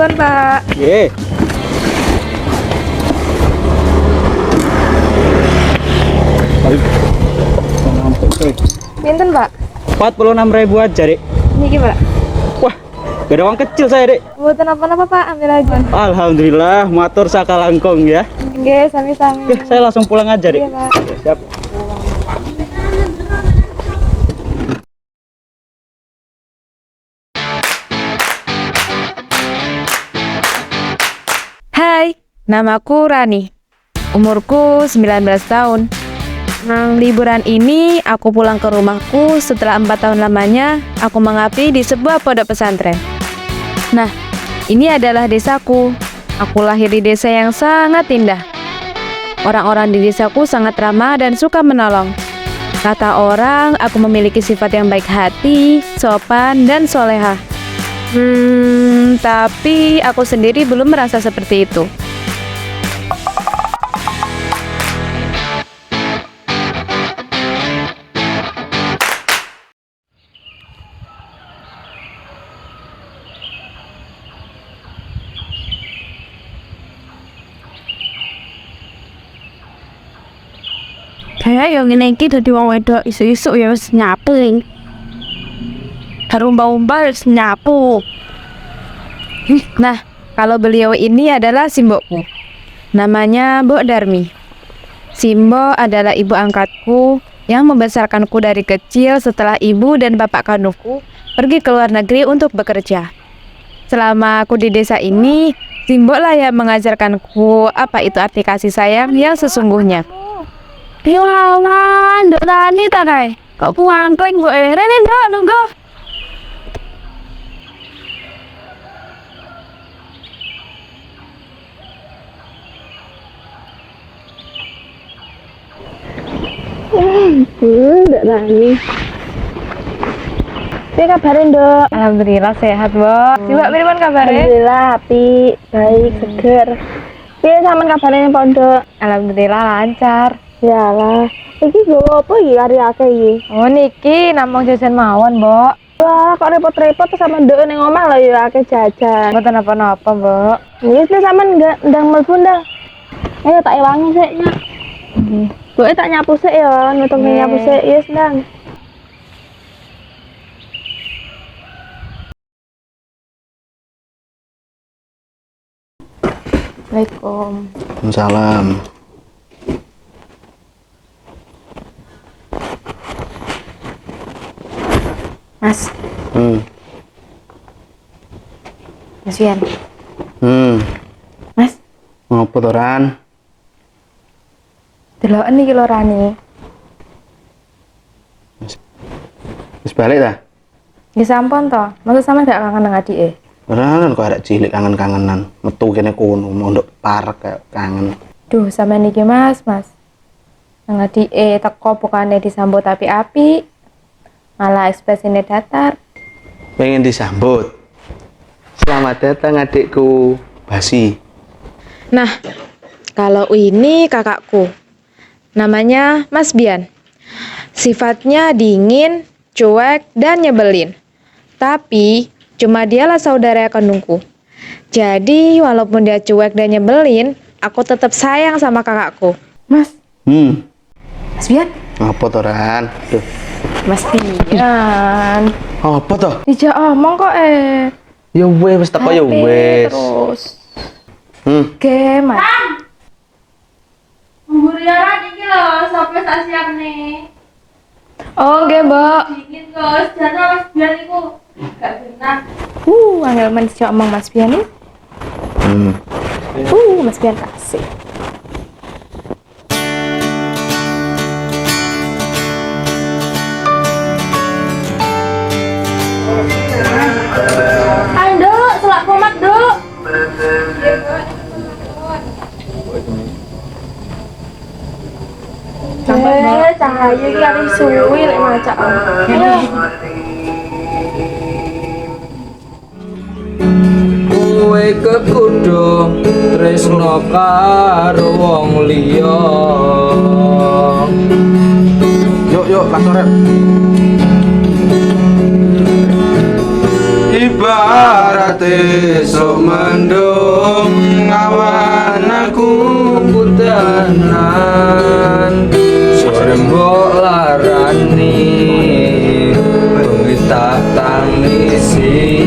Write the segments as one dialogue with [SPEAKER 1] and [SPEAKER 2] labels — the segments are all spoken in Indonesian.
[SPEAKER 1] Nuwun, Pak.
[SPEAKER 2] Nggih.
[SPEAKER 1] Pinten, Pak?
[SPEAKER 2] 46.000 aja, Dek.
[SPEAKER 1] Niki, Pak.
[SPEAKER 2] Wah, gak ada uang kecil saya, Dek.
[SPEAKER 1] Mboten apa-apa, Pak. Ambil aja.
[SPEAKER 2] Alhamdulillah, matur sakalangkung ya.
[SPEAKER 1] Nggih, sami-sami.
[SPEAKER 2] Oke, saya langsung pulang aja, Dek.
[SPEAKER 1] Iya, Pak.
[SPEAKER 2] Oke, siap.
[SPEAKER 1] Hai, namaku Rani. Umurku 19 tahun. Liburan ini aku pulang ke rumahku setelah 4 tahun lamanya aku mengabdi di sebuah pondok pesantren. Nah, ini adalah desaku. Aku lahir di desa yang sangat indah. Orang-orang di desaku sangat ramah dan suka menolong. Kata orang, aku memiliki sifat yang baik hati, sopan, dan soleha. Tapi aku sendiri belum merasa seperti itu.
[SPEAKER 3] Kayak yang ngene iki dadi wong wedok isu-isu ya wis nyapu. Darumba-umba wis nyapu.
[SPEAKER 1] Nah, kalau beliau ini adalah simbokku. Namanya Mbok Darmi. Simbo adalah ibu angkatku yang membesarkanku dari kecil setelah ibu dan bapak kandungku pergi ke luar negeri untuk bekerja. Selama aku di desa ini, Simbo lah yang mengajarkanku apa itu arti kasih sayang yang sesungguhnya.
[SPEAKER 3] Diwawan, nduk tani ta kae. Kok puangkling kok rene nduk nunggu. Nduk tani. Piye kabare, Nduk?
[SPEAKER 1] Alhamdulillah sehat, Mbok. Coba pripun kabare?
[SPEAKER 3] Alhamdulillah apik, baik, seger. Piye sampean kabare ning pondok?
[SPEAKER 1] Alhamdulillah lancar.
[SPEAKER 3] Yalah, iki gowo apa iki kari akeh iki?
[SPEAKER 1] Oh niki namung jajan mawon, Mbok.
[SPEAKER 3] Wah, kok repot-repot tuh sama nduk ning omah lah ya akeh jajan.
[SPEAKER 1] Mboten napa-napa, Mbok.
[SPEAKER 3] Wis nek sampean ndang mlebu ndah. Ayo tak ewangi sik nya. Mbok tak nyapu sik ya, nutung
[SPEAKER 1] Nggih.
[SPEAKER 3] nyapu sik yes ndang.
[SPEAKER 1] Assalamualaikum.
[SPEAKER 2] Salam.
[SPEAKER 1] Mas, Mas Wian. Mas,
[SPEAKER 2] Ngopo to, Ran?
[SPEAKER 1] deloken iki lho Rani.
[SPEAKER 2] Wis balik ta?
[SPEAKER 1] Nggih sampun to. Masa sampe gak kangen nang adike?
[SPEAKER 2] Ran kok arek cilik kangen-kangenan. Metu kene kono mondok parek kayak kangen.
[SPEAKER 1] Duh, sampean iki Mas. Nang adike teko bukane disambut api-api. Malah ekspresine datar.
[SPEAKER 2] Pengen disambut. Selamat datang adikku, Basi.
[SPEAKER 1] Nah, kalau ini kakakku. Namanya Mas Bian. Sifatnya dingin, cuek, dan nyebelin. Tapi, cuma dialah saudara kandungku. Jadi, walaupun dia cuek dan nyebelin, aku tetap sayang sama kakakku. Mas, Mas Bian?
[SPEAKER 2] Apa to, Ran? Duh.
[SPEAKER 1] Mas Bian.
[SPEAKER 2] Apa to?
[SPEAKER 1] Dijak omong kok
[SPEAKER 2] Ya wis teko ya
[SPEAKER 1] Hati
[SPEAKER 2] wis.
[SPEAKER 1] terus.
[SPEAKER 2] Hmm.
[SPEAKER 1] Mas.
[SPEAKER 4] Bubur yaran iki lho, sampe tak siapne.
[SPEAKER 1] Oh, nggih, Mbak.
[SPEAKER 4] Dingin kok, jana Mas Bian iku gak benar.
[SPEAKER 1] Angel men dijak omong Mas Bian nih. Mas Bian kasih.
[SPEAKER 4] Ayo, Nduk, selak komat, Nduk.
[SPEAKER 1] Cahaya iki ari suwi lek macak. Ayo.
[SPEAKER 5] Kowe kekudu tresno karo wong liya.
[SPEAKER 2] Yuk, kantor.
[SPEAKER 5] Ibarat esok mendung awan aku putanan sore mbok larani bengi tak tangisi.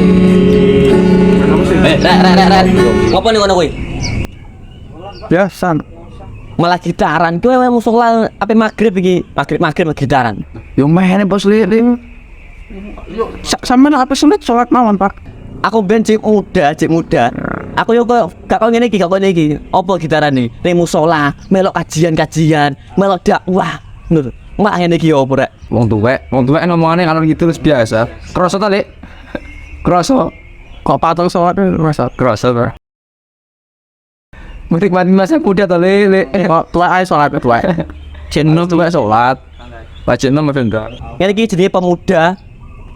[SPEAKER 6] Ren. Ngopo nih ngono kuwi?
[SPEAKER 5] Biasa.
[SPEAKER 6] Malah gitaran. Kowe musola ape magrib iki? Magrib gitaran.
[SPEAKER 5] Yo mehene bos liling. Sampeyan apa sulit sholat mawon, Pak?
[SPEAKER 6] Aku ben cek muda. Aku yo kok gak ngene iki. Apa gitaran nih? Ning musola, melok kajian, melok dakwah. Ngono. Mak ngene iki opo rek?
[SPEAKER 5] Wong tuwek ngomongane kalau gitu terus biasa. Kroso ta, Lek? Kroso. Kok patung sholat kroso, Pak. Menikmati masa muda ta, Lek. Kok tuwek ae sholat tuwek. Jeneng tuwek sholat. Wajibnya mendang.
[SPEAKER 6] Ngene iki jenenge pemuda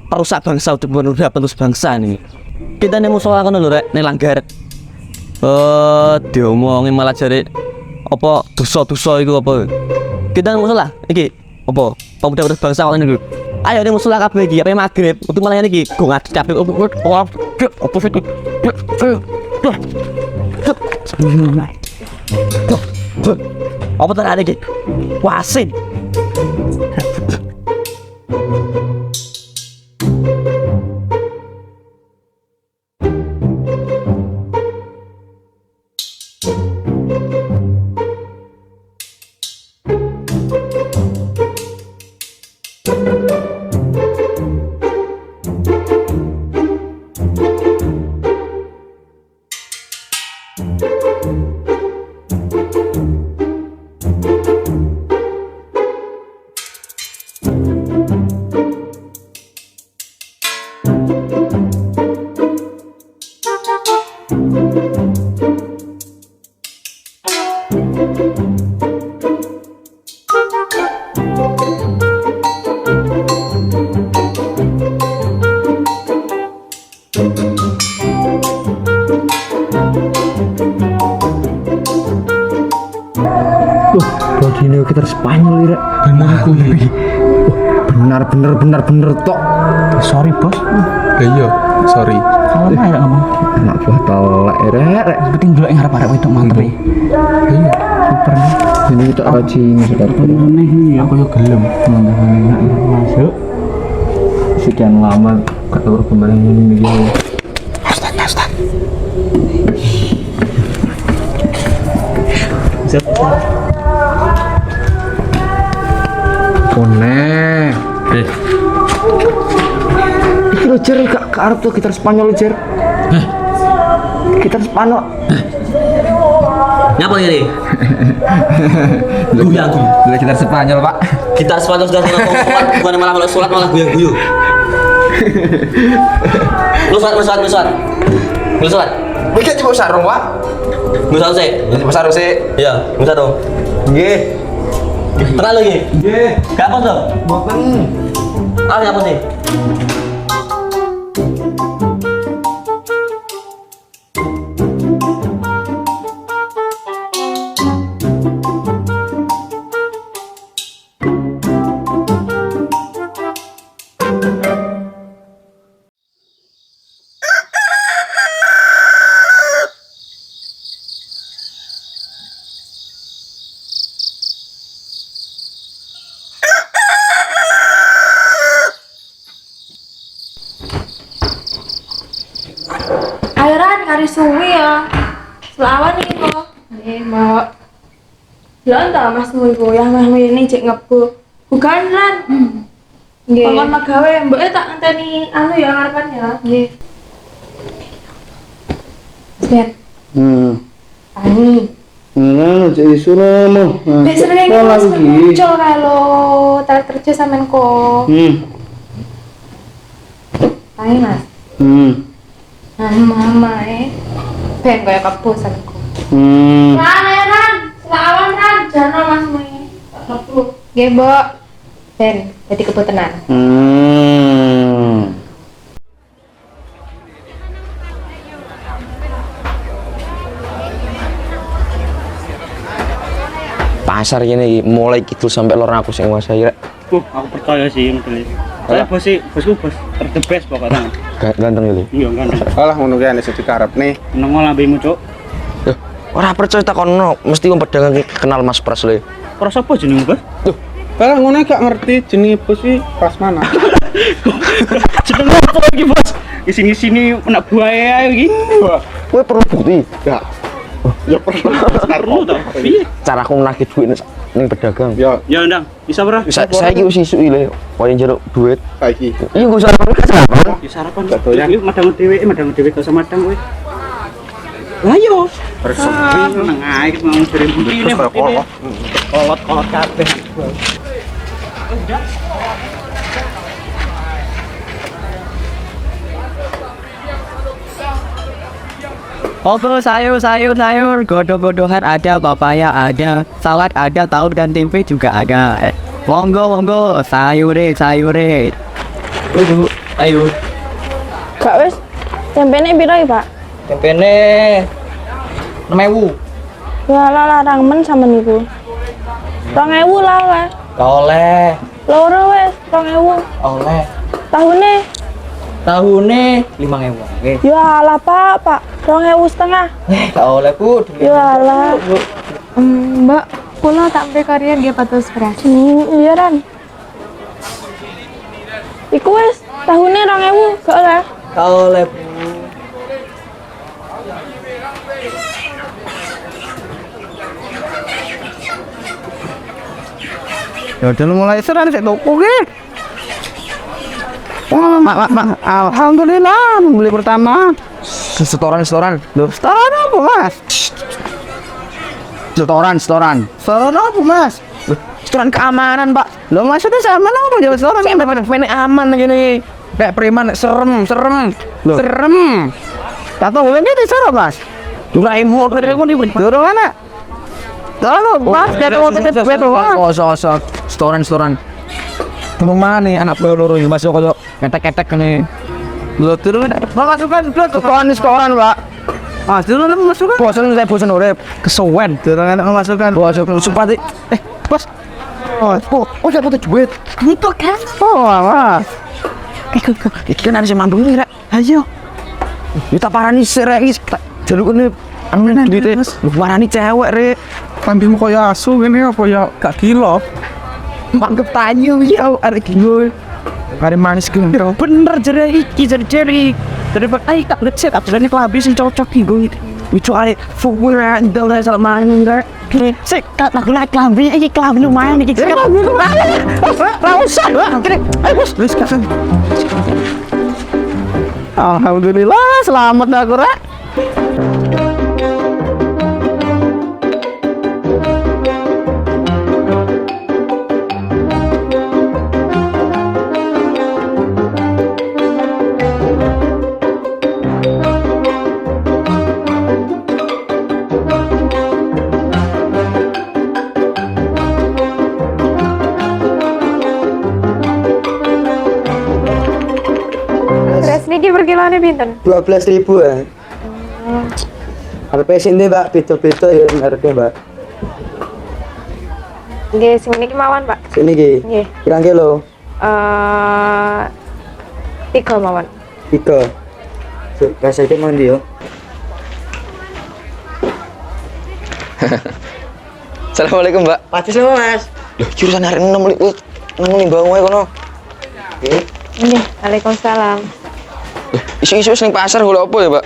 [SPEAKER 6] perusak bangsa untuk pemuda penerus bangsa nih. Kita nih musola kono lho rek, ning langgar. Diomongin malah jare apa dosa-dosa iku apa. Kita ning musola iki apa pemuda penerus bangsa kok niku. Ayo ning musola kabeh iki ape magrib, untuk malah ngene iki go ngadeg kabeh apa sih. Apa tenan iki? Wasin.
[SPEAKER 5] Begini kita Spanyol ya. Bener tok. Sorry bos. Iya, sorry.
[SPEAKER 6] Salah ya ngomong.
[SPEAKER 5] Anak buah telek rek.
[SPEAKER 6] Penting dulu yang harap-harap itu mantep ya.
[SPEAKER 5] Iya, super. Ini kita rajin sudah.
[SPEAKER 6] Aneh nih, aku yo gelem.
[SPEAKER 5] Enak masuk. Sekian lama ketemu kembali ini begini. Astaga. Koneh. Iki lho Jer, gak arep tuh gitar Spanyol Jer. Gitar Spanyol.
[SPEAKER 6] Nyapa ini? Guyang.
[SPEAKER 5] Dulu gitar Spanyol, Pak.
[SPEAKER 6] Kita sepatu sudah sholat, bukan malah sholat malah guyang-guyu. Lu sholat.
[SPEAKER 5] Mikir coba sarung, Pak.
[SPEAKER 6] Musal sih.
[SPEAKER 5] Coba sarung sih.
[SPEAKER 6] Iya, musal dong.
[SPEAKER 5] Nggih.
[SPEAKER 6] Terlalu lagi.
[SPEAKER 5] Nggih.
[SPEAKER 6] Gak apa tuh?
[SPEAKER 5] Boten.
[SPEAKER 6] Apa sih?
[SPEAKER 3] Airan kari suwi ya. Selawan nih kok. Mbak. Lah ta Mas Suwi ku yang mah ini cek ngebu. Bukan Ran. Nggih. Pokon magawe mbake tak ngenteni anu ya ngarepan ya. Nggih. Siap. Ani.
[SPEAKER 2] Nah, jadi suruh mau.
[SPEAKER 3] Wis sering Mas muncul kalau tarik kerja sampean kok. Ayo Mas. Mama pengen kayak kapusan aku. Ran, selawan Ran, jangan Mas Mui. Kepu. Gebo. Ben, jadi kepu tenan.
[SPEAKER 7] Pasar gini mulai gitu sampai lor aku sing nguasai rek.
[SPEAKER 8] Aku percaya sih model itu. Saya bosku bos the best pokoknya.
[SPEAKER 6] Ganteng ya, Le.
[SPEAKER 8] Iya ganteng.
[SPEAKER 2] Alah ngono ki ane sing dikarep nih.
[SPEAKER 8] Nang lambemu, Cuk.
[SPEAKER 6] Loh, ora percaya takono, mesti wong pedagang iki kenal Mas Pras, Le.
[SPEAKER 8] Pras apa jenengmu, Bos?
[SPEAKER 2] Lah ngono gak ngerti jenenge bos iki pas mana.
[SPEAKER 8] Jeneng apa iki, Bos? Isini-sini anak buaya iki.
[SPEAKER 6] Kowe perlu bukti.
[SPEAKER 2] Ya. Ya perlu.
[SPEAKER 8] Perlu to. Piye?
[SPEAKER 6] Cara aku nagih duit ning pedagang.
[SPEAKER 2] Ya
[SPEAKER 8] Ya, Ndang. Bisa ora?
[SPEAKER 6] Saiki wis isuk Le, koyo njeruk duit.
[SPEAKER 2] saiki.
[SPEAKER 6] Iya gue sarapan kan sarapan.
[SPEAKER 8] Ya sarapan.
[SPEAKER 2] Gak doyan.
[SPEAKER 8] Iki madang dhewe gak usah madang kowe. Lah yo. Nang ae iki mau kirim ini. Kolot kabeh.
[SPEAKER 9] Oke, sayur, godong-godongan ada, papaya ada, salad ada, tahu dan tempe juga ada. Monggo, sayur. Ayo.
[SPEAKER 3] Gak wis. Tempene piro iki, Pak?
[SPEAKER 9] Tempene 6.000.
[SPEAKER 3] Ya lah larang men sama niku. 2.000 lah lah.
[SPEAKER 9] Oleh.
[SPEAKER 3] Loro wis 2.000.
[SPEAKER 9] Oleh.
[SPEAKER 3] Tahune.
[SPEAKER 9] Tahune 5.000. Oke.
[SPEAKER 3] Ya lah Pak. 2.500.
[SPEAKER 9] Gak oleh, Bu.
[SPEAKER 3] Ya lah.
[SPEAKER 1] Mbak, kula tak beri kalian dia patus beras.
[SPEAKER 3] Iya Ran. Iku wis tahune 2.000 gak oleh.
[SPEAKER 9] Gak oleh, Bu.
[SPEAKER 5] Ya udah mulai seran sik toko ki. Wah, mak. Alhamdulillah, beli pertama. Setoran. Loh, setoran apa, Mas? Setoran. Setoran apa, Mas? Loh, setoran keamanan, Pak. Loh, maksudnya sama apa jawab setoran? Ini aman gini. Kayak preman serem. Loh. Serem. Tato gue gitu serem, Mas. Doraemon, Dorong mana? Tolong, Mas, betul. Setoran. Ngomong mana nih anak peluru ini masuk kalau ketek nih. Lu turun, masukkan setoran, Pak. Ah, turun masukkan. Bosan urip. Kesuwen. Turun anak masukkan. Bosan supaya Bos. Oh, saya butuh duit. Gitu kan? Oh, Mas. Ikan ada si mandung nih, Rek. Ayo. Kita parani serek jaluk ini anu duit lu parani cewek, Rek. Tampilmu kaya asu gini apa ya gak gila. Mangkep tanyu ya ada gila. Hari manis gini. Bener jere iki jeri. Daripada kak lecet abisnya kelabi sing cocok iki. Kecuali fukuran dalam sama enggak. Sik kat lagu kelabi iki kelabi lumayan iki. Ra usah. Ayo bos, wis kasan. Alhamdulillah selamat dah aku, Rek.
[SPEAKER 1] Beras niki per kilone pinten?
[SPEAKER 9] 12.000 ya. Harga sini Mbak, beda-beda ya harga Mbak.
[SPEAKER 1] Nggih, sing niki mawon, Pak.
[SPEAKER 9] Sini ki.
[SPEAKER 1] Nggih.
[SPEAKER 9] Pirang kilo?
[SPEAKER 1] 3 mawon.
[SPEAKER 9] 3. Rasa iki mandi yo.
[SPEAKER 7] Assalamualaikum, Mbak.
[SPEAKER 9] Pasti semua Mas.
[SPEAKER 7] Loh, jurusan hari 6 nih bang wae kono.
[SPEAKER 1] Nggih, Waalaikumsalam.
[SPEAKER 7] Isu-isu ning pasar golek apa ya, Mbak?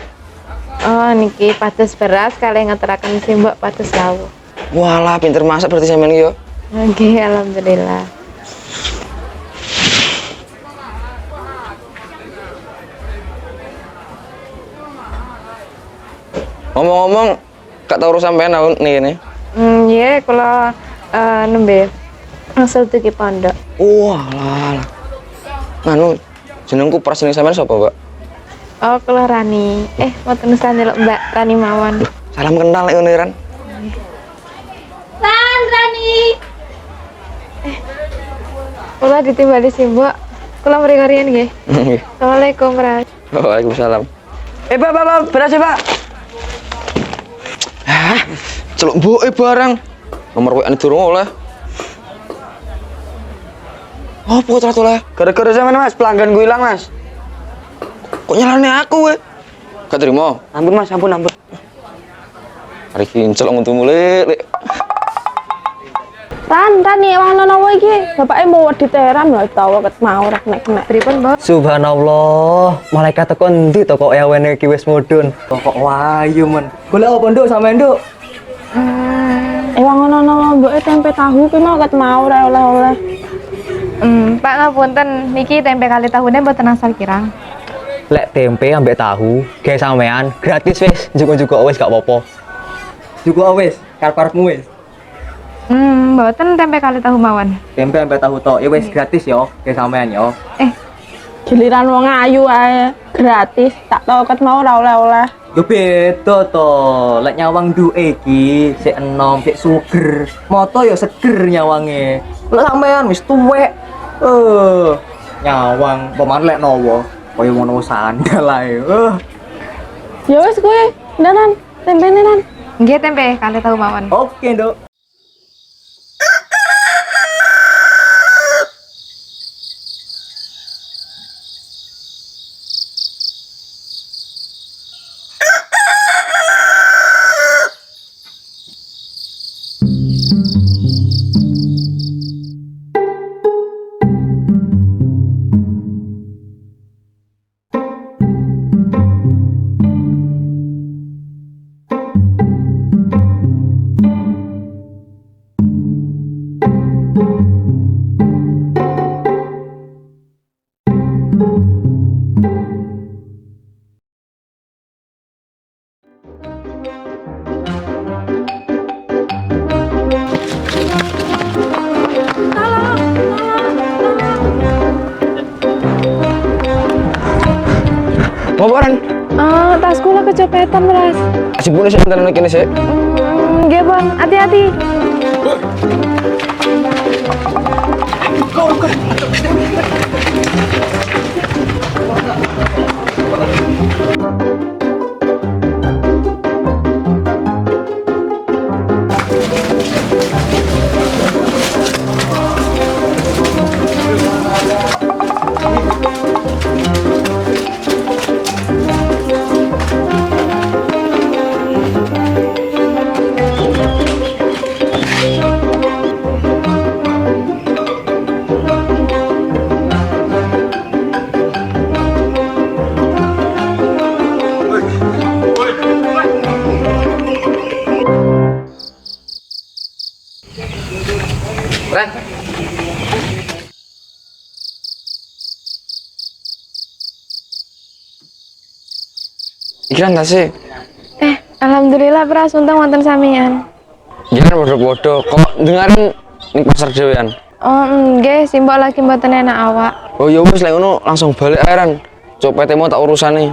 [SPEAKER 1] Oh, niki patus beras kali ngeteraken si Mbak patus lawu.
[SPEAKER 7] Walah, pinter masak berarti sampean iki yo.
[SPEAKER 1] Nggih, alhamdulillah.
[SPEAKER 7] Ngomong-ngomong, gak tau urus sampean aku nih ini.
[SPEAKER 1] Iya, kula nembe asal tuki pondok.
[SPEAKER 7] Walah. Anu, jenengku pras ning sampean sapa, Mbak?
[SPEAKER 1] Oh, kula Rani. Mboten usah ndelok Mbak Rani mawon.
[SPEAKER 7] Salam kenal nek ngono, Ran.
[SPEAKER 3] Rani.
[SPEAKER 1] Kula ditimbali si Mbak. Kula mriki riyen nggih.
[SPEAKER 7] Nggih.
[SPEAKER 1] Assalamualaikum, Ras.
[SPEAKER 7] Waalaikumsalam.
[SPEAKER 9] Pak, beras ya, Pak.
[SPEAKER 7] Hah? Celuk mboke barang. Nomor WA-ne durung oleh. Apa ternyata oleh?
[SPEAKER 9] Gara-gara zaman Mas, pelanggan gue hilang Mas.
[SPEAKER 7] Kok nyalane aku we? Gak terima. Ampun Mas, ampun. Hari kincel untuk mulai.
[SPEAKER 3] Ran nih wong nono iki. Bapake mau diteram lho tawa ket mau rek nek pripun, Mbok?
[SPEAKER 9] Subhanallah, malaikat teko endi to kok ewene iki wis mudhun. Kok wayu men. Golek apa nduk sampe nduk?
[SPEAKER 3] Wong nono mboke tempe tahu ki mau ket mau ora oleh-oleh.
[SPEAKER 1] Pak ngapunten, niki tempe kali tahune mboten asal kirang.
[SPEAKER 9] Lek tempe ambek tahu, gawe sampean gratis wis, juga wis gak apa-apa. Juga wis, karep-karepmu wis.
[SPEAKER 1] Mboten tempe kali tahu mawon.
[SPEAKER 9] Tempe ambek tahu to, ya wis gratis yo, gawe sampean yo.
[SPEAKER 3] Giliran wong ayu ae gratis, tak tau ket mau ora oleh-oleh.
[SPEAKER 9] Yo beda to, lek nyawang duwe iki sik enom, sik suger. Moto yo seger nyawange. Lek sampean wis tuwek. Nyawang peman lek nowo, koyo ngono sandal ae.
[SPEAKER 3] Ya wis kuwi, ndanan tempene nan.
[SPEAKER 1] Nggih tempe kali tahu mawon.
[SPEAKER 9] Oke, Nduk.
[SPEAKER 7] Ngoporan?
[SPEAKER 3] Tasku lah kecopetan, Mas.
[SPEAKER 7] Asik boleh sebentar nek kene sik.
[SPEAKER 3] Nggih, Bang. Hati-hati.
[SPEAKER 7] Ran. Iki kan tasih.
[SPEAKER 3] Alhamdulillah Pras, untung wonten samian.
[SPEAKER 7] Jangan bodoh-bodoh kok dengarin ning pasar dhewean.
[SPEAKER 3] Oh, nggih, simbok lagi mboten enak awak.
[SPEAKER 7] Oh ya wis lek ngono langsung balik ae Ran. Copete mau tak urusane.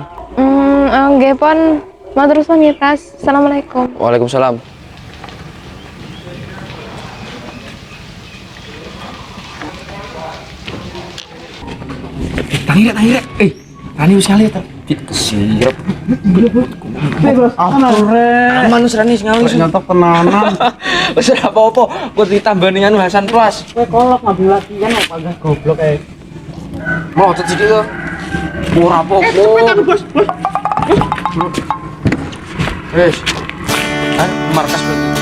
[SPEAKER 3] Nggih pon. Matur suwun nggih, Pras. Assalamualaikum.
[SPEAKER 7] Waalaikumsalam.
[SPEAKER 8] Tangi rek. Rani wis ngali ta. Siap. Aman wis Rani ngali.
[SPEAKER 2] Nyontok tenanan.
[SPEAKER 8] Wis ora apa-apa. Kok ditambani anu Hasan Plus.
[SPEAKER 2] Kowe kolok ngambil latihan kok agak goblok ae.
[SPEAKER 8] Mau cecik itu. Ora apa-apa.
[SPEAKER 2] Bos.
[SPEAKER 8] Wis. Markas berarti.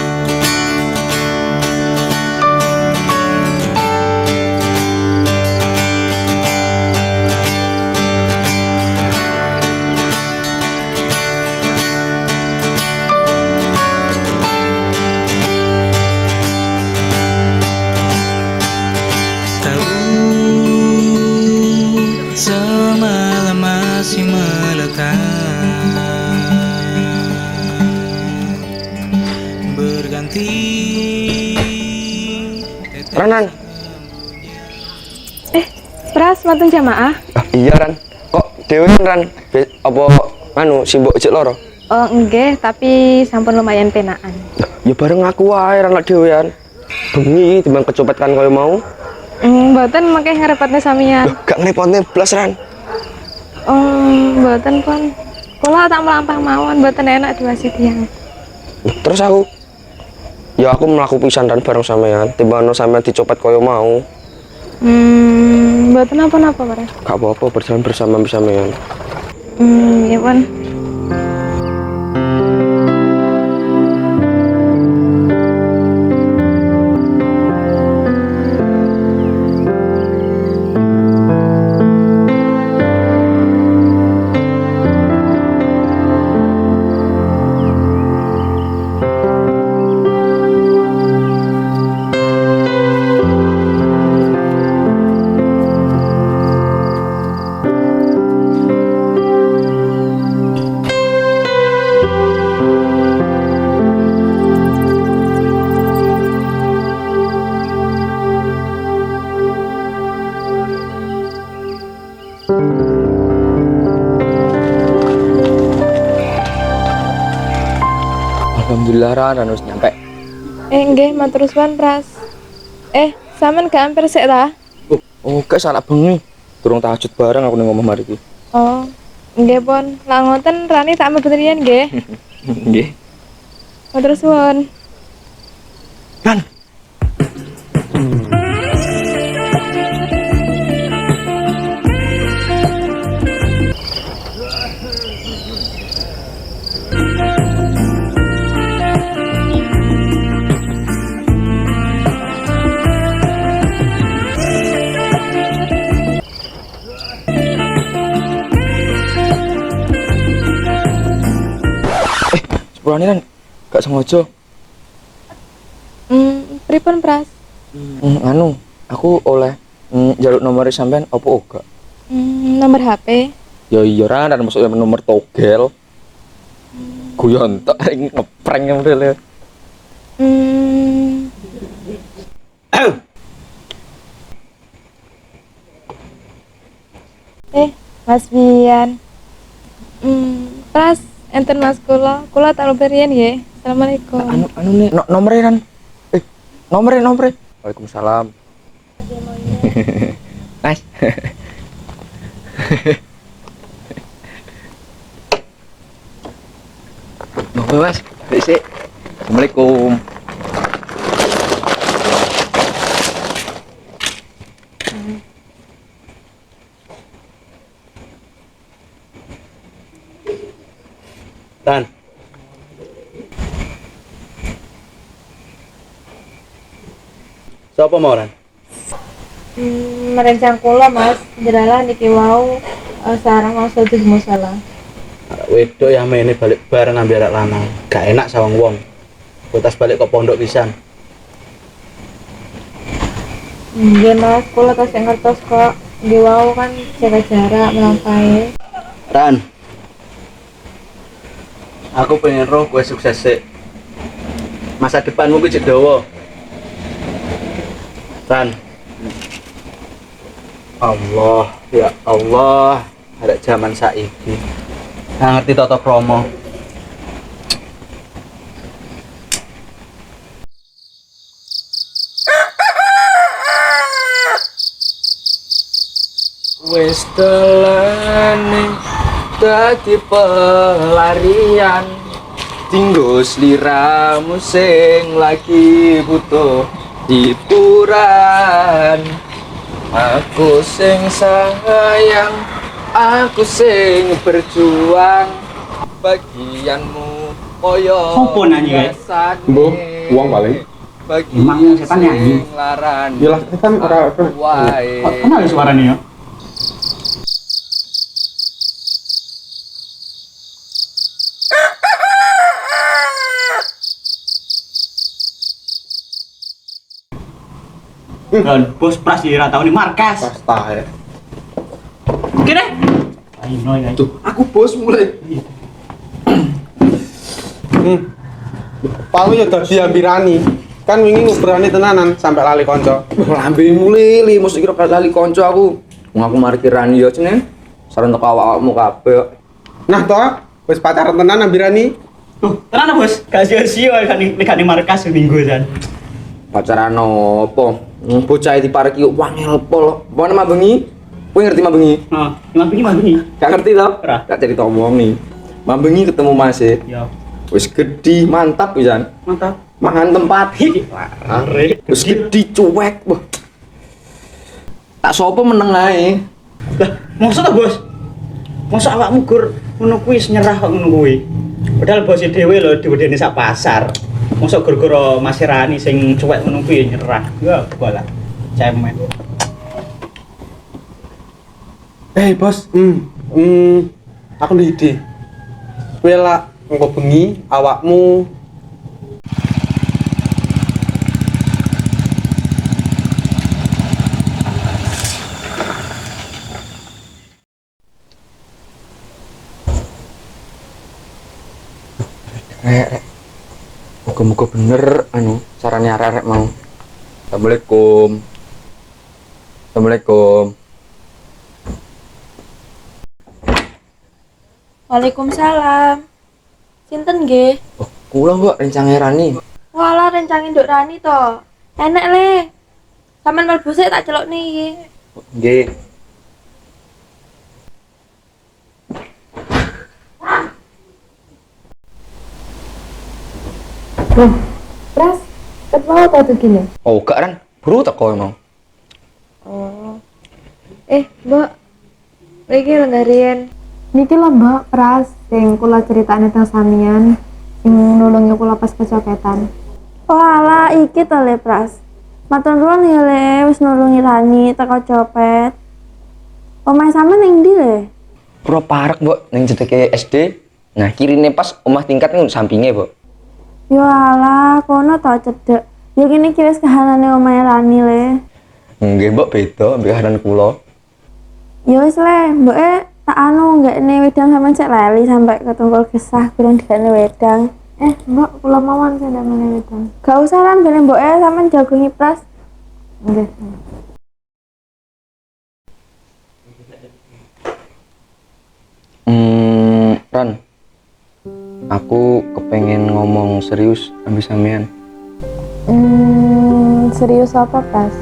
[SPEAKER 10] Semalam masih melekat berganti.
[SPEAKER 7] Ranan.
[SPEAKER 3] Pras, mboten jamaah?
[SPEAKER 7] Iya Ran. Kok dhewean Ran? Apa anu simbok ijek loro?
[SPEAKER 3] Oh, nggih, tapi sampun lumayan penaan.
[SPEAKER 7] Ya bareng aku wae Ran lak dhewean. Bengi timbang kecopet kan koyo mau.
[SPEAKER 3] Mboten mangke ngrepotne samian.
[SPEAKER 7] Loh, gak ngrepotne blas Ran.
[SPEAKER 3] Mboten pon. Kula tak melampah mawon, mboten enak diwasi tiyang.
[SPEAKER 7] Terus aku ya aku melaku pisan Ran bareng sampean timbang sampean dicopet koyo mau.
[SPEAKER 3] Mboten napa-napa, Pak.
[SPEAKER 7] Gak apa-apa berjalan bersama sampean.
[SPEAKER 1] Ya pun.
[SPEAKER 7] Alhamdulillah Ran harus nyampe.
[SPEAKER 1] Nggih, matur suwun, Pras. Sampean gak ampir sik ta?
[SPEAKER 7] Oh, gak salah bengi. Durung tahajud bareng aku ning omah mari iki.
[SPEAKER 1] Oh, nggih pun. Lah ngoten Rani tak mboten riyen nggih.
[SPEAKER 7] Nggih.
[SPEAKER 1] Matur suwun.
[SPEAKER 7] Ran. Sepurane kan gak sengaja.
[SPEAKER 1] Pripun, Pras?
[SPEAKER 7] Anu, aku oleh njaluk nomor sampean apa enggak?
[SPEAKER 1] Nomor HP.
[SPEAKER 7] Ya iya Ran, dan maksudnya nomor togel. Guyon tok ngeprank model.
[SPEAKER 1] Mas Bian. Pras, enten Mas kula tak lupa riyen nggih. Assalamualaikum.
[SPEAKER 7] Anu nih, nomornya Ran. Nomornya. Waalaikumsalam. Nice. Ngopo Mas? Sik. Assalamualaikum.
[SPEAKER 2] Dan siapa mau Ran?
[SPEAKER 1] Merencang kula Mas, jeralah niki wau sareng maksud musalah.
[SPEAKER 2] Wedo yang mainnya balik bareng ambil arak lanang. Gak enak sawang wong. Kutas balik ke pondok pisan.
[SPEAKER 1] Nggih Mas, kula tasih ngertos kok. Nggih wau kan jaga jarak melampaui.
[SPEAKER 2] Ran, aku pengen roh gue sukses sih. Masa depanmu gue cek dawa. Ran, Allah, ya Allah, ada zaman saiki. Nggak ngerti toto promo.
[SPEAKER 7] Wis telane dadi pelarian, tinggo sliramu sing lagi butuh hiburan. Aku sing sayang, aku sing berjuang, bagianmu koyo
[SPEAKER 8] Sopo nyanyi, Kak?
[SPEAKER 7] biasane.
[SPEAKER 5] Mbok, uang paling.
[SPEAKER 8] Emang setan nyanyi?
[SPEAKER 7] Larani
[SPEAKER 5] Yalah, kan ora
[SPEAKER 7] wae.
[SPEAKER 8] Kenal suaranya ya? Dan bos Pras ya tahu nih markas.
[SPEAKER 2] Pasta ya.
[SPEAKER 8] Oke deh. Ayo ya.
[SPEAKER 2] Tuh, aku bos mulai.
[SPEAKER 5] Palu ya dadi ambirani. Kan wingi ngobrani tenanan sampai lali kanca.
[SPEAKER 7] Lambe mulai, mesti kira lali konco aku. Wong aku markir Rani yo cene. Saran teko awakmu kabeh.
[SPEAKER 5] Nah toh, wis pacaran tenan ambirani.
[SPEAKER 8] Tuh, tenang bos. Kasih sia kan di markas seminggu kan.
[SPEAKER 7] Pacaran opo? Bocah di parek yo wangel pol. Apa nama bengi? Kowe ngerti mabengi?
[SPEAKER 8] Nah, mah begini.
[SPEAKER 7] Gak ngerti toh?
[SPEAKER 8] Ora.
[SPEAKER 7] Gak cerita omong nih. Mabengi ketemu Mas e.
[SPEAKER 8] Ya,
[SPEAKER 7] Wis gede, mantap pisan.
[SPEAKER 8] mantap.
[SPEAKER 7] Mangan tempat.
[SPEAKER 8] Are.
[SPEAKER 7] Wis gede cuek. Wah. Tak sopo meneng ae.
[SPEAKER 8] Lah, maksudnya bos? Mosok awakmu gur ngono kuwi wis nyerah kok ngono kuwi. Padahal bos dhewe lho diwedeni sak pasar. Mosok gur-gur Mas Rani sing cuek ngono kuwi nyerah. Ya bola. Cemen.
[SPEAKER 2] Bos, aku ada ide. Kowe lah engko bengi awakmu
[SPEAKER 7] Muga-muga bener carane arek-arek mau. Assalamualaikum. Assalamualaikum.
[SPEAKER 3] Waalaikumsalam. Sinten nggih?
[SPEAKER 7] Oh, kula Mbak rencange Rani.
[SPEAKER 3] Walah rencangin Nduk Rani to. Enek le. Sampeyan mlebu sik tak celokne iki.
[SPEAKER 7] Nggih.
[SPEAKER 1] Pras, ketemu apa tuh gini?
[SPEAKER 7] Oh, gak Ran. Buru teko emang.
[SPEAKER 1] Oh. Mbak. Iki lho ngarian. Niki lho Mbak, Pras sing kula critane teng samian sing nulungi kula pas kecopetan.
[SPEAKER 3] Walah iki to le Pras. Matur nuwun ya le wis nulungi Rani teko copet. Omahe sampean ning ndi le?
[SPEAKER 7] Pura parek, Mbok, ning cedeke SD. Nah, kirine pas omah tingkat ning sampinge, Mbok.
[SPEAKER 3] Yo alah, kono to cedek. Yo kene iki wis kahanane omahe Rani le.
[SPEAKER 7] Nggih, Mbok, beda ambek kahanan kula.
[SPEAKER 3] Ya wis le, mboke tak nggakne wedang sampean sik lali sampai ketunggul gesah kurang digane wedang.
[SPEAKER 1] Mbak, kula mawon sendangane wedang.
[SPEAKER 3] Gak usah lan bene mboke sampean jagongi Pras.
[SPEAKER 1] Nggih.
[SPEAKER 7] Ran. Aku kepengen ngomong serius ambil sampean.
[SPEAKER 1] Serius apa, Pras?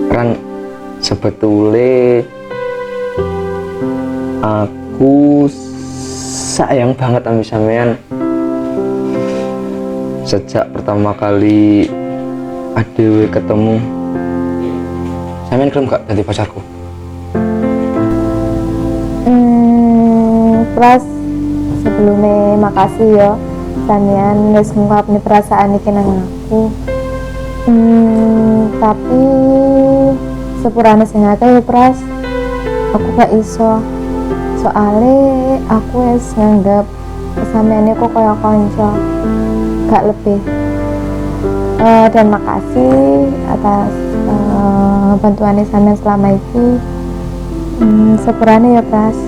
[SPEAKER 7] Ran, sebetulnya aku sayang banget ambil sampean. Sejak pertama kali adewe ketemu, sampean gelem gak dadi pacarku?
[SPEAKER 1] Pras, sebelumnya makasih ya sampean wis ngungkapne perasaan iki nang aku. Tapi sepurane sing akeh ya Pras, aku gak iso. Soale aku wis nganggep sampeyan iku kaya kanca, gak lebih. Dan makasih atas bantuannya sampeyan selama ini. Sepurane ya Pras.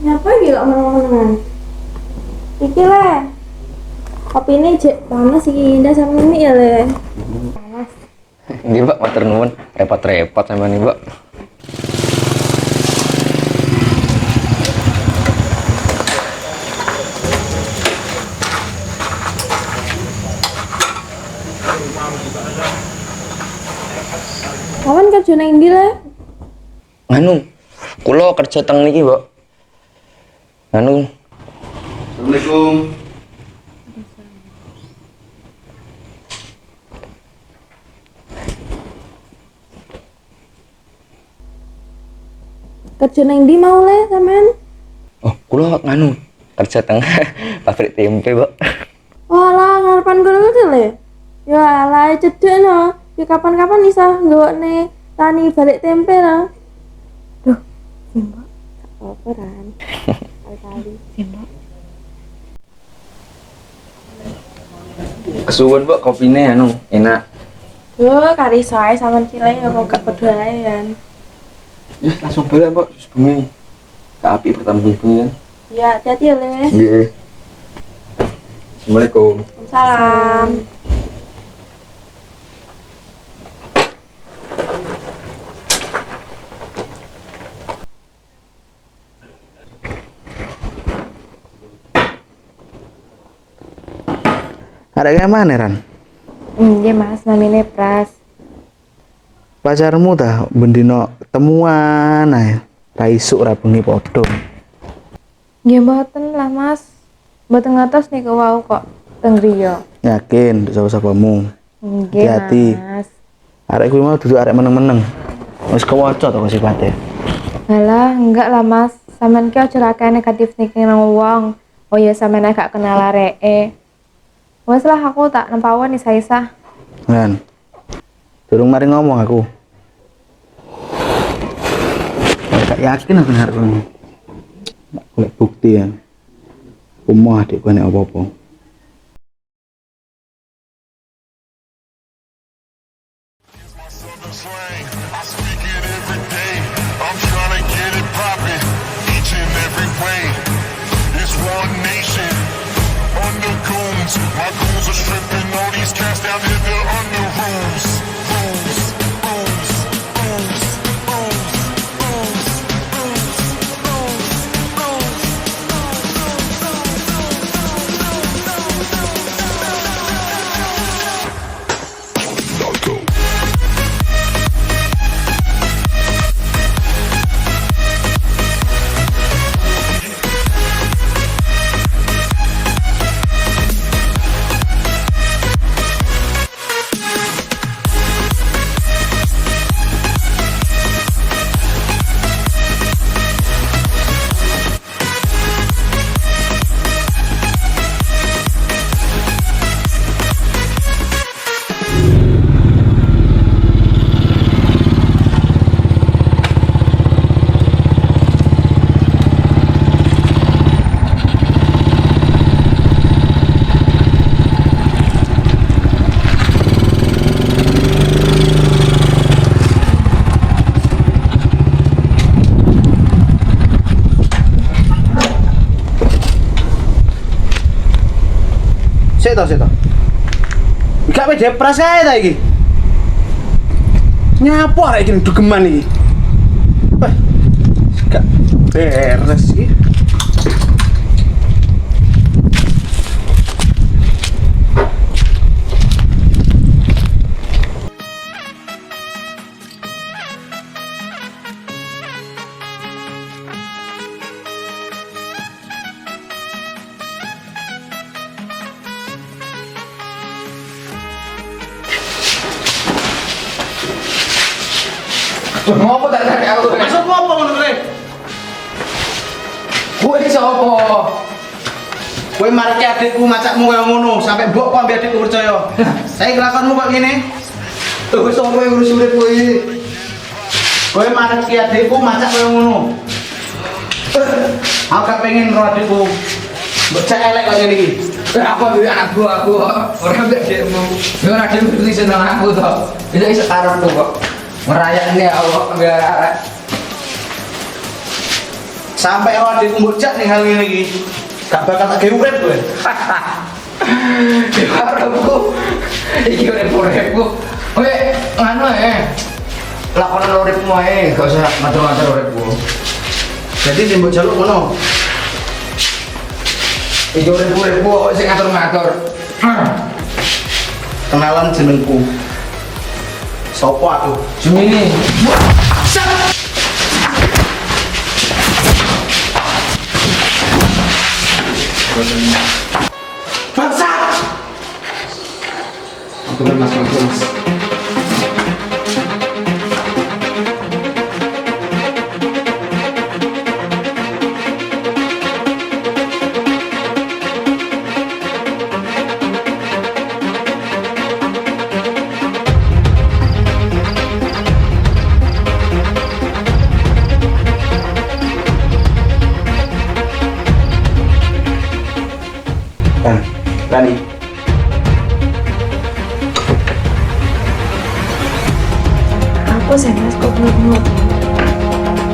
[SPEAKER 3] Nyapa iki kok meneng-menengan? Iki le. Kopine jek panas iki indah sama ini ya le. Panas.
[SPEAKER 7] Nggih, Mbak, matur nuwun. Repot-repot sampean iki, Mbak.
[SPEAKER 3] Kawan kerja nang ndi le?
[SPEAKER 7] Kula kerja teng niki, Mbak.
[SPEAKER 2] Assalamualaikum.
[SPEAKER 3] Kerja nang ndi mau le sampean?
[SPEAKER 7] Oh, kula kerja teng pabrik tempe, Mbak.
[SPEAKER 3] Walah, ngarepan kono kuwi le. Ya alah cedek no. Ya kapan-kapan iso nggawone Rani balik tempe no. Duh, Mbak. Apa Ran? Kali-kali. Mbak.
[SPEAKER 7] Kesuwun, Mbak, kopine enak.
[SPEAKER 3] Yo, kari sae sampean cilek ya kok gak pedoyan.
[SPEAKER 7] Ya, langsung balik, Mbak. Sebelumnya ke api pertama ibu kan.
[SPEAKER 3] Ya, hati-hati ya le.
[SPEAKER 7] Nggih. Assalamualaikum.
[SPEAKER 3] Salam.
[SPEAKER 2] Ada yang mana Ran?
[SPEAKER 1] Iya Mas, namanya Pras.
[SPEAKER 2] Pacarmu dah bendino temuan ae. Ra isuk ra bengi padha.
[SPEAKER 1] Nggih mboten lah Mas. Mboten ngatos niku wau kok teng griya.
[SPEAKER 2] Yakin sapa-sapamu.
[SPEAKER 1] Nggih
[SPEAKER 2] Hati-hati.
[SPEAKER 1] Mas.
[SPEAKER 2] Arek kuwi mau duduk arek meneng-meneng. Wis kewaca to sifate.
[SPEAKER 1] Halah, enggak lah Mas. Sampeyan ki aja akeh negatif thinking nang wong. Oh ya sampeyan gak kenal areke. Wes lah aku tak nempawan isa-isa.
[SPEAKER 2] Kan. Durung mari ngomong aku. Gak yakin aku nek ngono. Golek bukti ya. Umah adikku nek apa-apa. Sik to. Gak wis depres ae ta iki. Nyapo arek iki dugeman iki. Gak beres iki.
[SPEAKER 5] Ngopo tak tarik aku?
[SPEAKER 2] Maksudmu apa ngono kuwi?
[SPEAKER 5] Kowe iki sapa?
[SPEAKER 2] Kowe marake adikku macakmu kaya ngono, sampe mbok kok ambek adikku percaya. Saiki kelakonmu kok ngene.
[SPEAKER 5] Kowe sapa yang ngurus urip kowe?
[SPEAKER 2] Kowe marake adikku macak kaya ngono. Aku gak pengen ro adikku. Mbok cek elek kok ngene iki.
[SPEAKER 5] Apa duwe aku ora mbek dekmu. Yo ora dekmu iki seneng aku to. Tidak iso karepku kok. Merayakne Allah biar arek.
[SPEAKER 2] Sampai ro adikku mbok cek ning hal ngene iki. Gak bakal tak gawe urip kowe.
[SPEAKER 5] Karepku iki urip-uripku. Kowe nganu lakonan uripmu ae, gak usah ngatur-ngatur uripku.
[SPEAKER 2] Jadi sing mbok jaluk ngono.
[SPEAKER 5] Iki urip-uripku kok sing ngatur-ngatur.
[SPEAKER 2] Kenalan jenengku. Sopo aku?
[SPEAKER 5] Jumini.
[SPEAKER 2] Bangsa. Mas. Rani.
[SPEAKER 1] Apa sih Mas kok belum?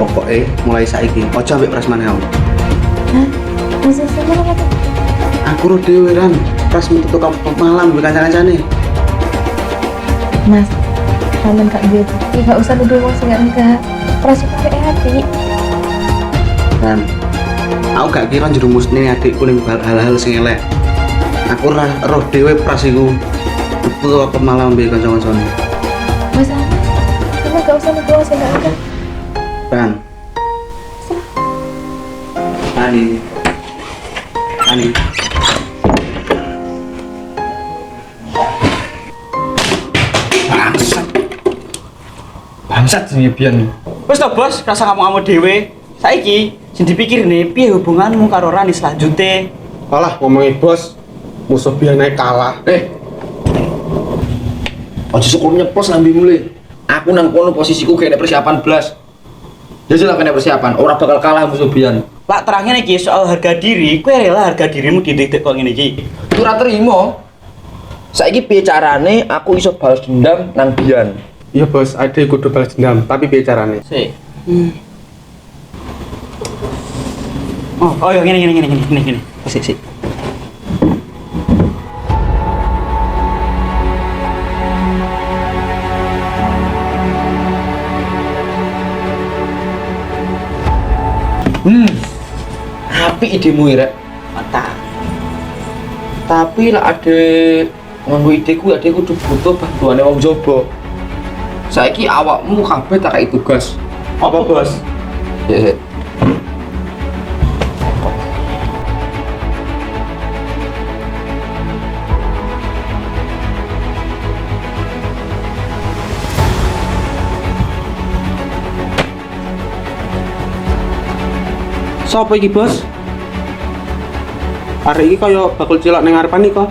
[SPEAKER 2] Pokoknya mulai saiki ojo ambek prasmane aku.
[SPEAKER 1] Hah? Masa sama apa tuh?
[SPEAKER 2] Aku ro dhewe Ran, pas metu malam mbek kanca-kancane.
[SPEAKER 1] Mas, sampean gak duwe bukti, gak usah nuduh wong sing enggak. Perasaan kayak hati.
[SPEAKER 2] Ran, aku gak kira njerumusne adikku ning hal-hal sing elek. Aku roh dhewe pras iku. Metu apa malam mbek kanca-kancane.
[SPEAKER 1] Mas, sampean gak usah nuduh wong sing enggak.
[SPEAKER 2] Ran, Rani. Rani.
[SPEAKER 8] Bangsat sing biyen. Wis to, Bos, rasa kamu dhewe. Saiki sing dipikirne piye hubunganmu karo Rani selanjutnya?
[SPEAKER 5] Alah ngomongin bos, musuh biar naik kalah.
[SPEAKER 7] Ojo syukur nyeplos lambi mulai. Aku nang kono posisiku kayak persiapan blas. Ya jelas kena persiapan, orang bakal kalah musuh biyen.
[SPEAKER 8] Lak terangnya iki soal harga diri, kowe rela harga dirimu dititik kok ngene iki.
[SPEAKER 7] Ora terima. Saiki piye carane aku iso balas dendam nang biyen?
[SPEAKER 5] Iya bos, ada kudu balas dendam, tapi piye carane?
[SPEAKER 8] Sik. Oh ya gini. Sik.
[SPEAKER 7] Api idemu Rek.
[SPEAKER 8] Mantap.
[SPEAKER 7] Tapi lah ada nganggo ideku ada kudu butuh bantuane wong jaba. Saiki awakmu kabeh tak kai tugas.
[SPEAKER 8] Apa, Bos?
[SPEAKER 7] Ya.
[SPEAKER 5] Sopo iki bos? Arek iki kaya bakul cilok ning ngarepan iki kok.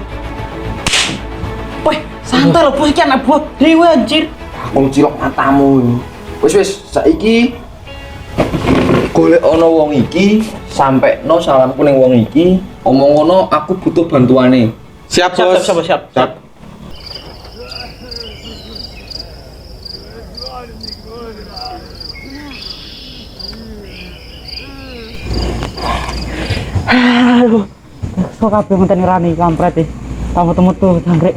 [SPEAKER 8] Weh, santai lho, Bos, iki anak buah dewe anjir.
[SPEAKER 7] Wong cilok matamu. Wis saiki golek ana wong iki sampai no salamku ning wong iki omong ngono aku butuh bantuane.
[SPEAKER 5] Siap bos.
[SPEAKER 8] Siap. Aduh, kok kabeh ngenteni Rani kampret iki. Tamu tuh jangkrik.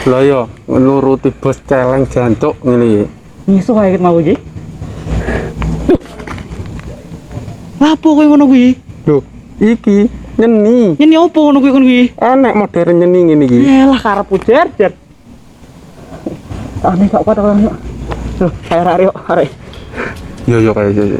[SPEAKER 5] Lah yo nuruti bos celeng jancuk ngene iki.
[SPEAKER 8] Ngisu wae mau iki. Lapo kowe ngono kuwi?
[SPEAKER 5] Lho, iki nyeni.
[SPEAKER 8] Nyeni opo ngono kuwi?
[SPEAKER 5] Enek modern nyeni ngene iki.
[SPEAKER 8] Yalah karepku jer. Ane gak kuat orang. Loh, kayak arek.
[SPEAKER 5] Yo kayak yo.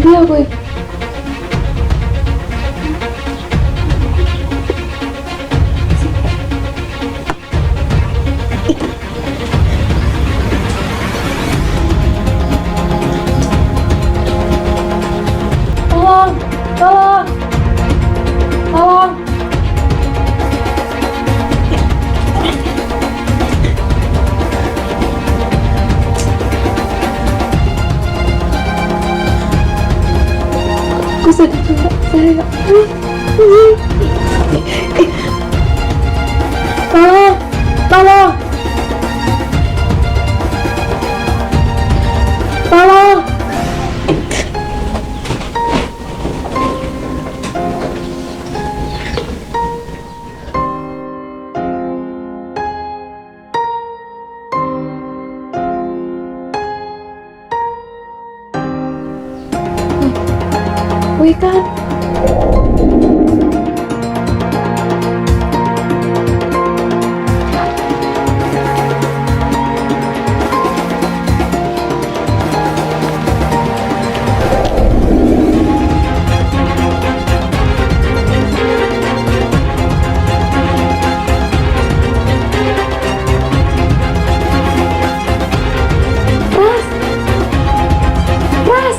[SPEAKER 3] Dia gue. Tolong. Aku sedih juga, saya. Tolong. Wih kan. Ras.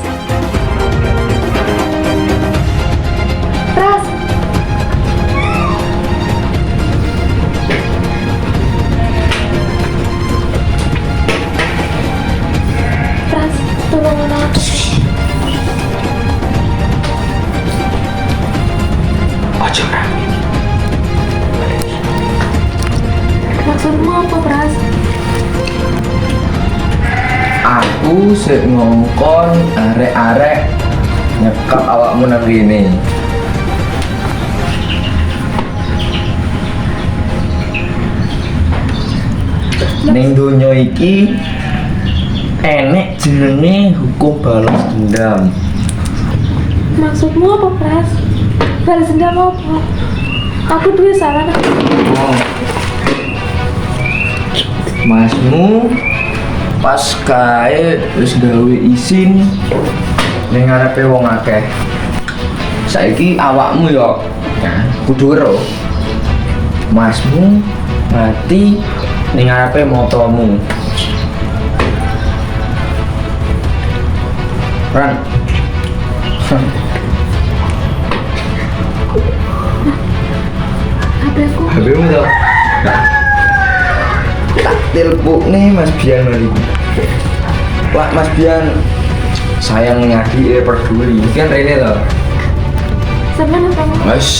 [SPEAKER 3] Maksudmu apa, Pras?
[SPEAKER 7] Aku sik ngongkon arek-arek nyekap awakmu nang rene. Ning donya iki enek jenenge hukum balas dendam.
[SPEAKER 3] Maksudmu apa, Pras? Balas dendam apa? Aku duwe salah.
[SPEAKER 7] Masmu pas kae wis gawe isin ning ngarepe wong akeh. Saiki awakmu yo kudu weruh. Masmu mati ning ngarepe motomu. Ran.
[SPEAKER 3] HP-ku.
[SPEAKER 7] HP-mu to. Tak telepon nih Mas Bian lagi. Wah Mas Bian, sayang ngadi peduli. Kan Rene to.
[SPEAKER 3] Sampeyan apa?
[SPEAKER 7] Mas.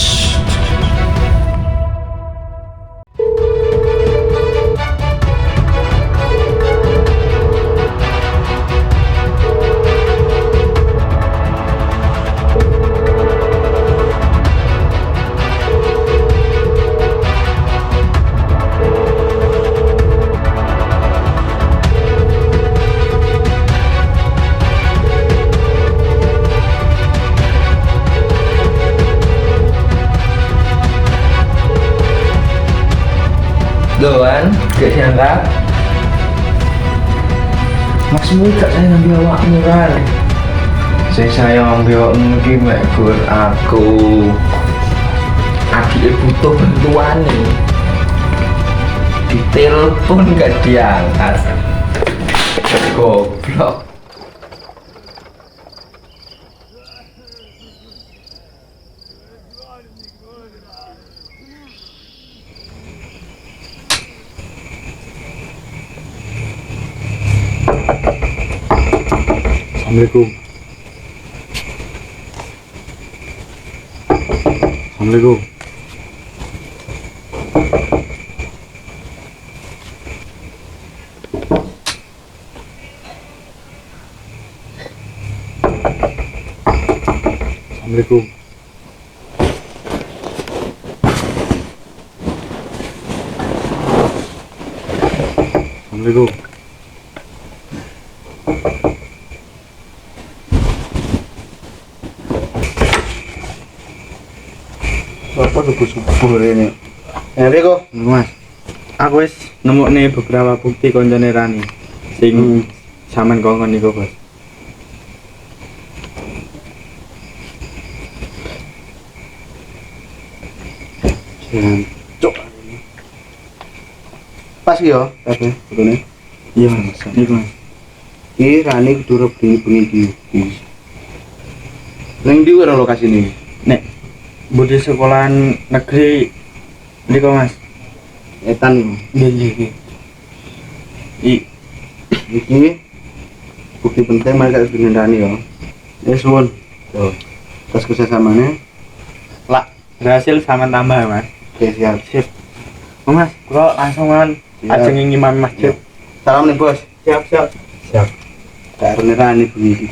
[SPEAKER 7] Doan, gak nyangka maksudmu gak saya ngambil awakmu kan. Saya ngambil awakmu ki mek gur aku adik butuh bantuan nih. Ditelepon gak diangkat. Goblok.
[SPEAKER 2] Assalamualaikum. Assalamualaikum. Assalamualaikum. Assalamualaikum. Apa subuh-subuh ini? Riko, Mas. Aku wis nemokne beberapa bukti koncone Rani sing sampean kongkon niku, Bos. Cuk. Pas yo, kabeh bukune. Iya, Mas. Niku, Mas. Iki Rani kudu bengi-bengi iki. Ning ndi ora lokasine? Nek budi sekolahan negeri niku Mas. Etan iki. Iki bukti penting mereka harus dinandani ya. Ya suwun. Tuh. Terus kerjasamanya lah berhasil sama tambah Mas. Oke siap. Sip. Mas, kok langsung kan ajeng ngimami masjid. Salam nih Bos. Siap. Siap. Karena ini begini.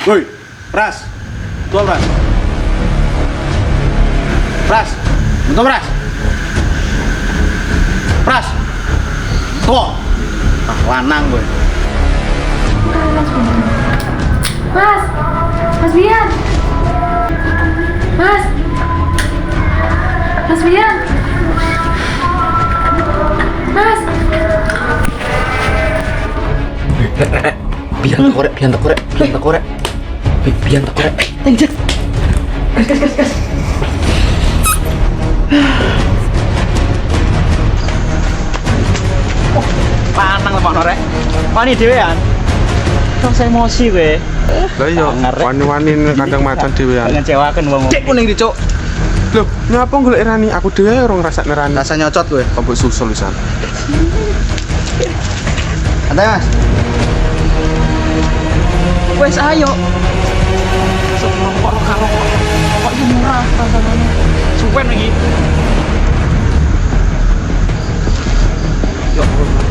[SPEAKER 2] Woi, Pras. Tuh, Pras. Pras. Betul, Pras. Pras. Tuh. Ah, lanang gue.
[SPEAKER 4] Mas, Mas Bian. Mas, Mas Bian. Mas.
[SPEAKER 7] Biar tak korek, biar tak korek, biar tak korek. Biar tak korek.
[SPEAKER 8] Gas. Panang lah Pak Norek. Wani dhewean. Terus emosi gue.
[SPEAKER 2] Lah iya, wani-wani kadang macan dhewean.
[SPEAKER 8] Ngecewakan wong.
[SPEAKER 7] Cek kuning dicuk.
[SPEAKER 2] Loh, ngapa golek Rani? Aku dhewe ora ngrasakne Rani. Rasa nyocot kowe, kok susul pisan.
[SPEAKER 7] Santai Mas.
[SPEAKER 8] Wes ayo. Sebelum kok ini murah rasanya. Suwen lagi. Ya Allah.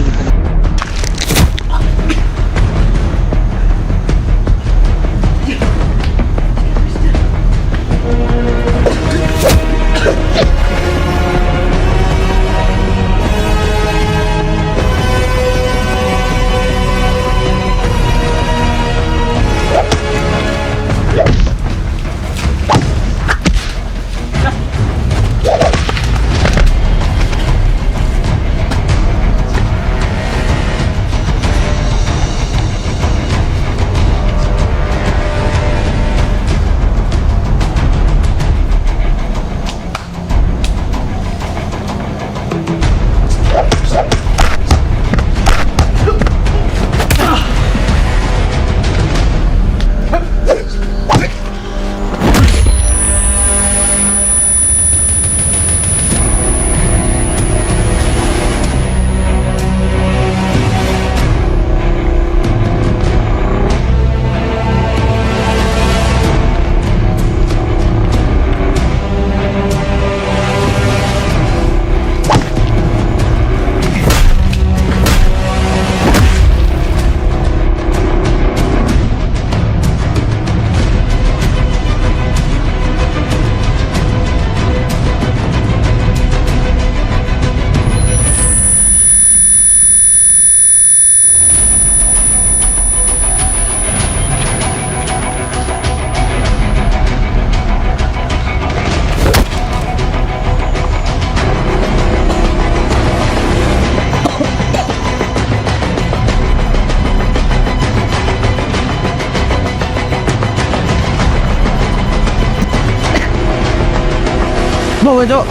[SPEAKER 5] Bu, Cuk.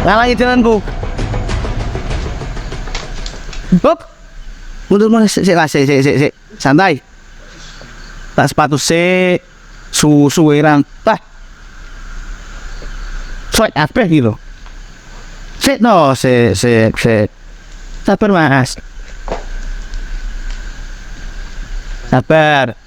[SPEAKER 5] Ngalangi jalanku. Hop. Mundur Mas, sik. Santai. Tak sepatu sik. Suweran. Tah. Soek apa gitu. Sik no, sik. Sabar, Mas. Sabar.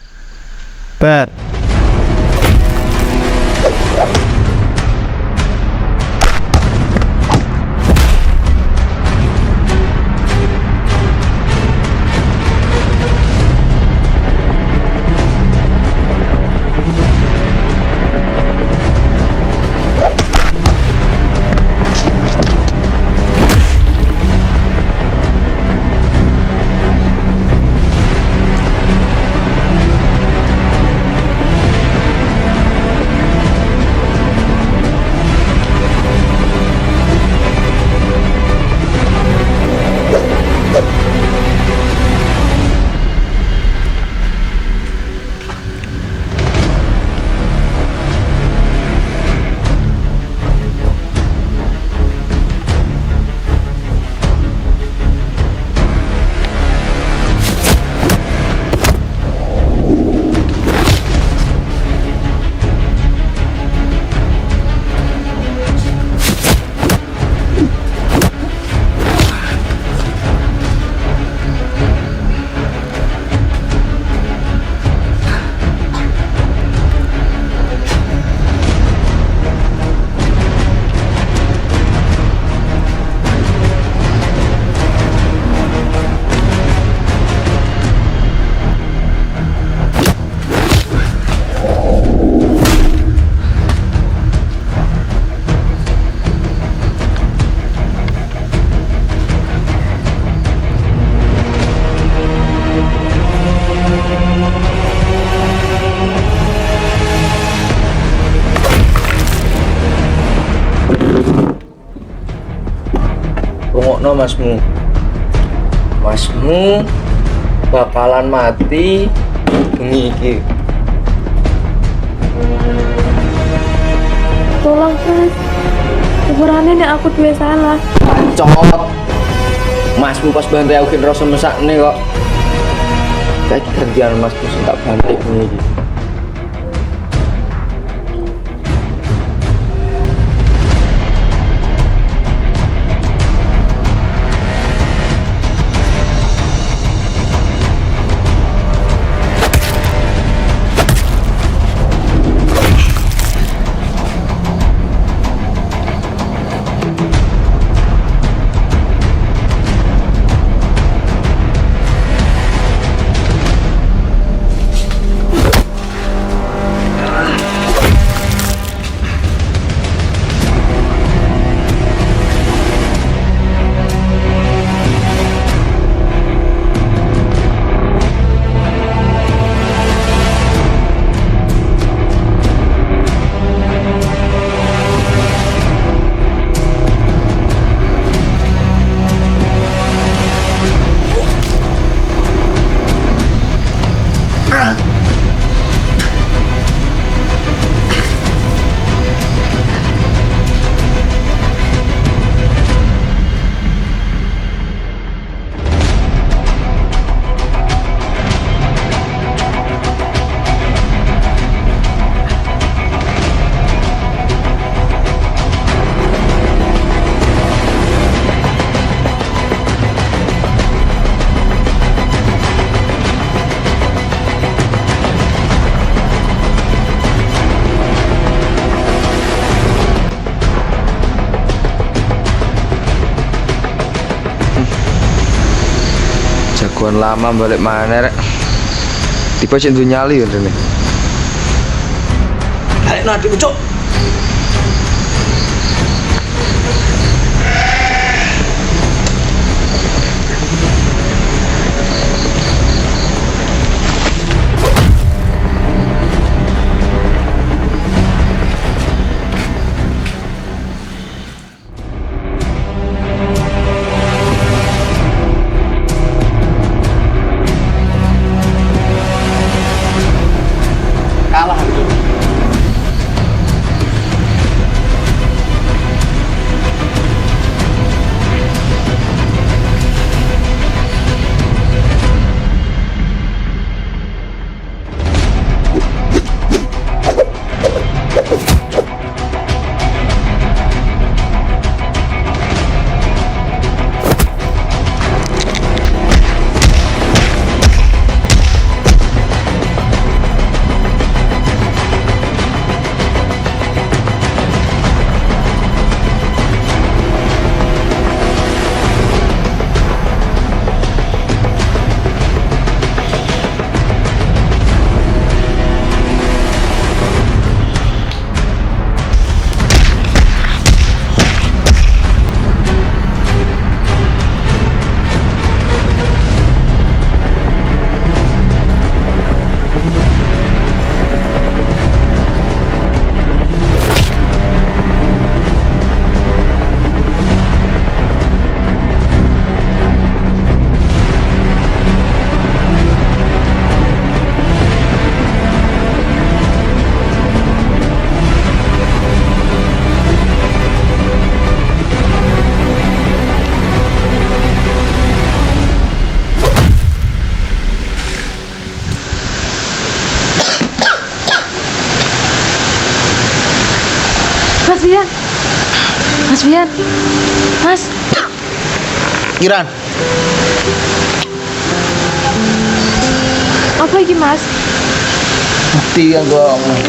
[SPEAKER 7] masmu. Masmu bakalan mati bengi iki.
[SPEAKER 3] Tolong mas, sepurane nek aku duwe salah.
[SPEAKER 7] Cot. Masmu pas bantai aku rasa mesakne kok. Saiki gantian masmu sing tak bantai bengi iki. Jagoan lama balik mana rek. Tipe sing nyali ya rene. Ayo nanti ucuk.
[SPEAKER 8] Kalah.
[SPEAKER 1] Bian. Mas Bian. Mas.
[SPEAKER 2] Kiran.
[SPEAKER 1] Apa lagi, Mas?
[SPEAKER 2] Bukti yang gua omong.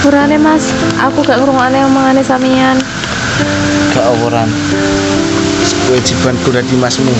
[SPEAKER 1] Sepurane Mas, aku gak ngrungokne omongane samian.
[SPEAKER 2] Gak owuran. Kewajibanku dadi masmu.